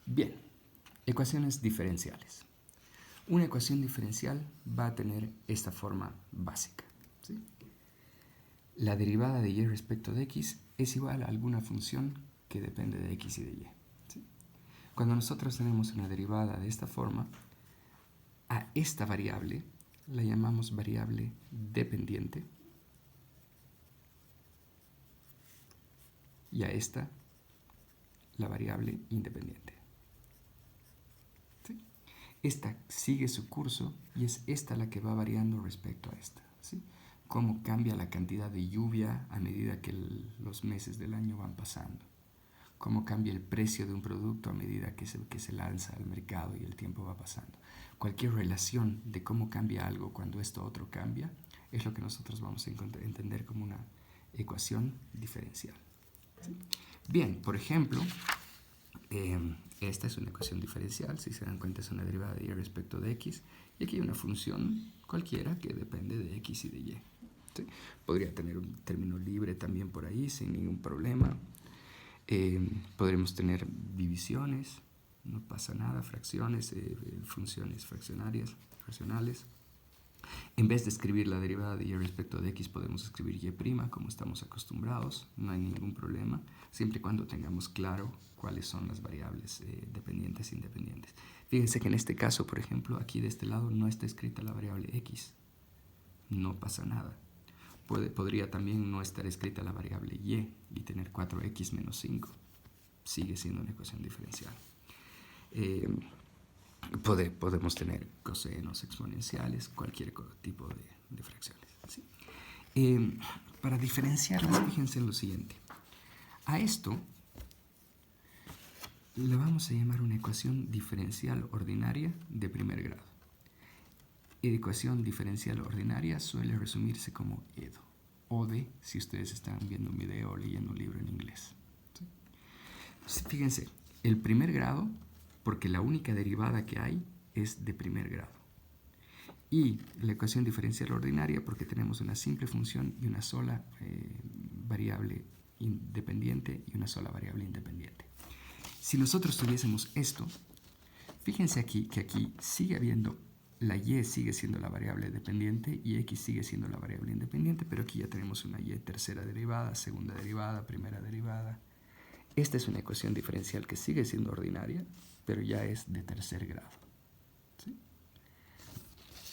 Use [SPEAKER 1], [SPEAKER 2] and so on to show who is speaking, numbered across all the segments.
[SPEAKER 1] Bien, ecuaciones diferenciales. Una ecuación diferencial va a tener esta forma básica, ¿sí? La derivada de y respecto de x es igual a alguna función que depende de x y de y, ¿sí? Cuando nosotros tenemos una derivada de esta forma, a esta variable la llamamos variable dependiente y a esta la variable independiente. ¿Sí? Esta sigue su curso y es esta la que va variando respecto a esta, ¿sí? Cómo cambia la cantidad de lluvia a medida que los meses del año van pasando. Cómo cambia el precio de un producto a medida que se lanza al mercado y el tiempo va pasando. Cualquier relación de cómo cambia algo cuando esto otro cambia es lo que nosotros vamos a entender como una ecuación diferencial, ¿sí? Bien, por ejemplo, esta es una ecuación diferencial, si se dan cuenta es una derivada de y respecto de x, y aquí hay una función cualquiera que depende de x y de y, ¿sí? Podría tener un término libre también por ahí sin ningún problema. Podremos tener divisiones, no pasa nada, fracciones, funciones fraccionales. En vez de escribir la derivada de y respecto de x, podemos escribir y' como estamos acostumbrados, no hay ningún problema, siempre y cuando tengamos claro cuáles son las variables dependientes e independientes. Fíjense que en este caso, por ejemplo, aquí de este lado no está escrita la variable x, no pasa nada. Podría también no estar escrita la variable y tener 4x menos 5. Sigue siendo una ecuación diferencial. Podemos tener cosenos exponenciales, cualquier tipo de fracciones, ¿sí? Para diferenciarlas, fíjense en lo siguiente. A esto le vamos a llamar una ecuación diferencial ordinaria de primer grado. Ecuación diferencial ordinaria suele resumirse como EDO. ODE, si ustedes están viendo un video o leyendo un libro en inglés, ¿sí? Fíjense, el primer grado, porque la única derivada que hay es de primer grado. Y la ecuación diferencial ordinaria, porque tenemos una simple función y una sola variable independiente y una sola variable independiente. Si nosotros tuviésemos esto, fíjense aquí que aquí sigue habiendo la y sigue siendo la variable dependiente y x sigue siendo la variable independiente, pero aquí ya tenemos una y tercera derivada, segunda derivada, primera derivada. Esta es una ecuación diferencial que sigue siendo ordinaria, pero ya es de tercer grado, ¿sí?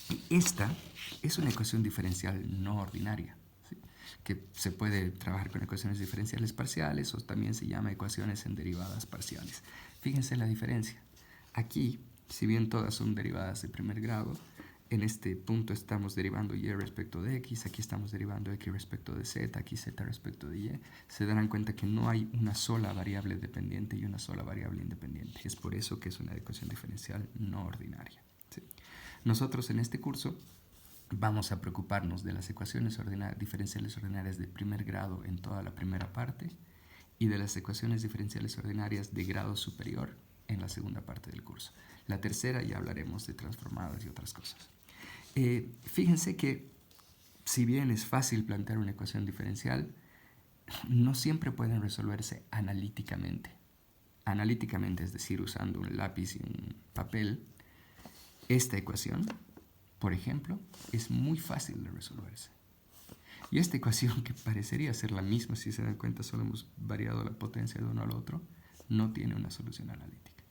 [SPEAKER 1] Y esta es una ecuación diferencial no ordinaria, ¿sí? Que se puede trabajar con ecuaciones diferenciales parciales o también se llama ecuaciones en derivadas parciales. Fíjense la diferencia. Aquí, si bien todas son derivadas de primer grado, en este punto estamos derivando y respecto de x, aquí estamos derivando x respecto de z, aquí z respecto de y. Se darán cuenta que no hay una sola variable dependiente y una sola variable independiente. Es por eso que es una ecuación diferencial no ordinaria, ¿sí? Nosotros en este curso vamos a preocuparnos de las ecuaciones diferenciales ordinarias de primer grado en toda la primera parte y de las ecuaciones diferenciales ordinarias de grado superior en la segunda parte del curso. La tercera ya hablaremos de transformadas y otras cosas. Fíjense que si bien es fácil plantear una ecuación diferencial, no siempre pueden resolverse analíticamente. Analíticamente, es decir, usando un lápiz y un papel, esta ecuación, por ejemplo, es muy fácil de resolverse. Y esta ecuación, que parecería ser la misma, si se dan cuenta, solo hemos variado la potencia de uno al otro, no tiene una solución analítica.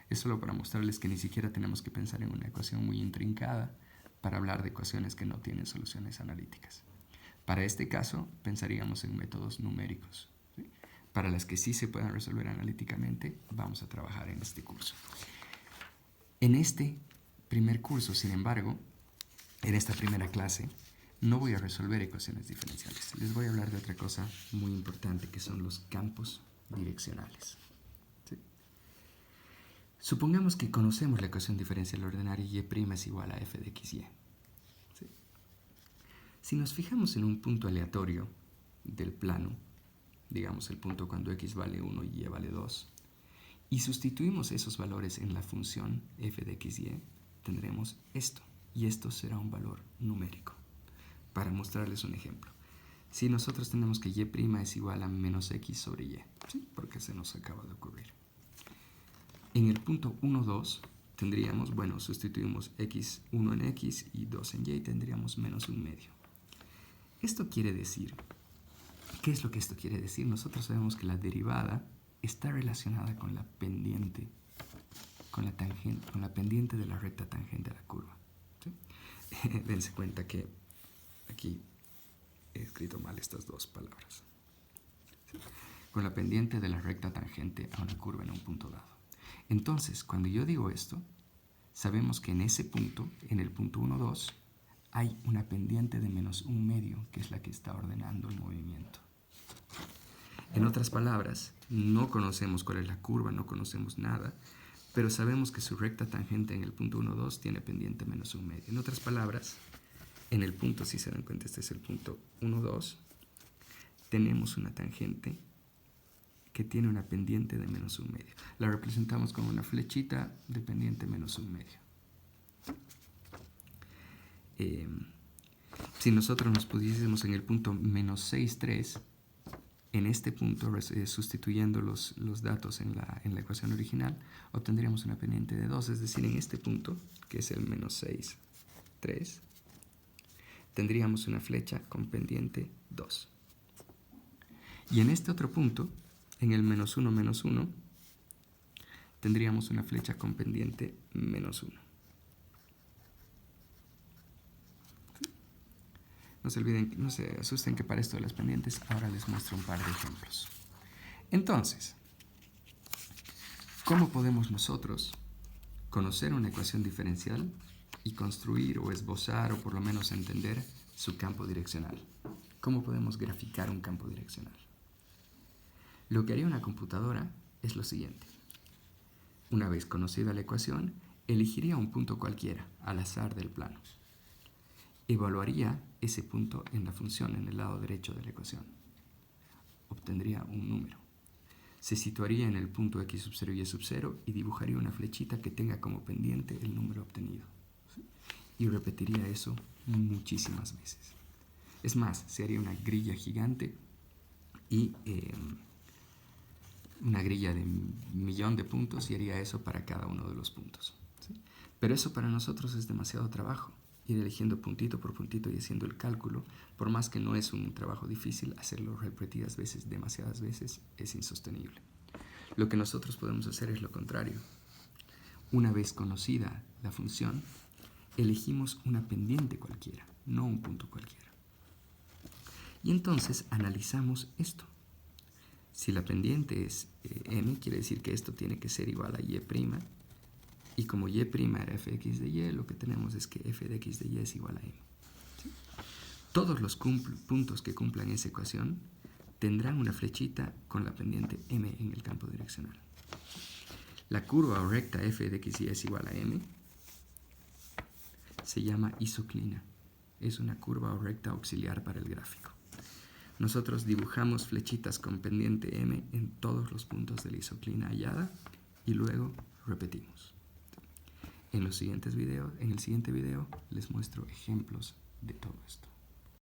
[SPEAKER 1] Es solo para mostrarles que ni siquiera tenemos que pensar en una ecuación muy intrincada para hablar de ecuaciones que no tienen soluciones analíticas. Para este caso, pensaríamos en métodos numéricos, ¿sí? Para las que sí se puedan resolver analíticamente, vamos a trabajar en este curso. En este primer curso, sin embargo, en esta primera clase, no voy a resolver ecuaciones diferenciales. Les voy a hablar de otra cosa muy importante, que son los campos direccionales, ¿sí? Supongamos que conocemos la ecuación diferencial ordinaria y es igual a f de xy, ¿sí? Si nos fijamos en un punto aleatorio del plano, digamos el punto cuando x vale 1 y y vale 2, y sustituimos esos valores en la función f de xy, tendremos esto, y esto será un valor numérico. Para mostrarles un ejemplo, si nosotros tenemos que y' es igual a menos x sobre y, ¿sí? Porque se nos acaba de ocurrir. En el punto 1, 2 tendríamos, bueno, sustituimos x1 en x y 2 en y, tendríamos menos 1 medio. Esto quiere decir, ¿qué es lo que esto quiere decir? Nosotros sabemos que la derivada está relacionada con la pendiente, con la pendiente de la recta tangente a la curva. ¿Sí? Dense cuenta que aquí he escrito mal estas dos palabras. ¿Sí? Con la pendiente de la recta tangente a una curva en un punto dado. Entonces, cuando yo digo esto, sabemos que en ese punto, en el punto 1, 2, hay una pendiente de menos 1 medio, que es la que está ordenando el movimiento. En otras palabras, no conocemos cuál es la curva, no conocemos nada, pero sabemos que su recta tangente en el punto 1, 2 tiene pendiente menos 1 medio. En otras palabras, en el punto, si se dan cuenta, este es el punto 1, 2, tenemos una tangente que tiene una pendiente de menos 1 medio. La representamos con una flechita de pendiente menos 1 medio. Si nosotros nos pusiésemos en el punto menos 6, 3, en este punto, sustituyendo los datos en la ecuación original, obtendríamos una pendiente de 2, es decir, en este punto, que es el menos 6, 3, tendríamos una flecha con pendiente 2. Y en este otro punto, en el menos 1, menos 1, tendríamos una flecha con pendiente menos 1. No se olviden, no se asusten que para esto de las pendientes ahora les muestro un par de ejemplos. Entonces, ¿cómo podemos nosotros conocer una ecuación diferencial y construir o esbozar o por lo menos entender su campo direccional? ¿Cómo podemos graficar un campo direccional? Lo que haría una computadora es lo siguiente. Una vez conocida la ecuación, elegiría un punto cualquiera, al azar del plano. Evaluaría ese punto en la función en el lado derecho de la ecuación. Obtendría un número. Se situaría en el punto x sub 0 y y sub 0 y dibujaría una flechita que tenga como pendiente el número obtenido. Y repetiría eso muchísimas veces. Es más, se haría una grilla gigante y una grilla de 1.000.000 de puntos y haría eso para cada uno de los puntos. ¿Sí? Pero eso para nosotros es demasiado trabajo. Ir eligiendo puntito por puntito y haciendo el cálculo, por más que no es un trabajo difícil, hacerlo repetidas veces, demasiadas veces, es insostenible. Lo que nosotros podemos hacer es lo contrario. Una vez conocida la función, elegimos una pendiente cualquiera, no un punto cualquiera. Y entonces analizamos esto. Si la pendiente es m, quiere decir que esto tiene que ser igual a y'. Y como y' era f de x de y, lo que tenemos es que f de x de y es igual a m. ¿Sí? Todos los puntos que cumplan esa ecuación tendrán una flechita con la pendiente m en el campo direccional. La curva o recta f de x y es igual a m se llama isoclina. Es una curva o recta auxiliar para el gráfico. Nosotros dibujamos flechitas con pendiente m en todos los puntos de la isoclina hallada y luego repetimos. En el siguiente video les muestro ejemplos de todo esto.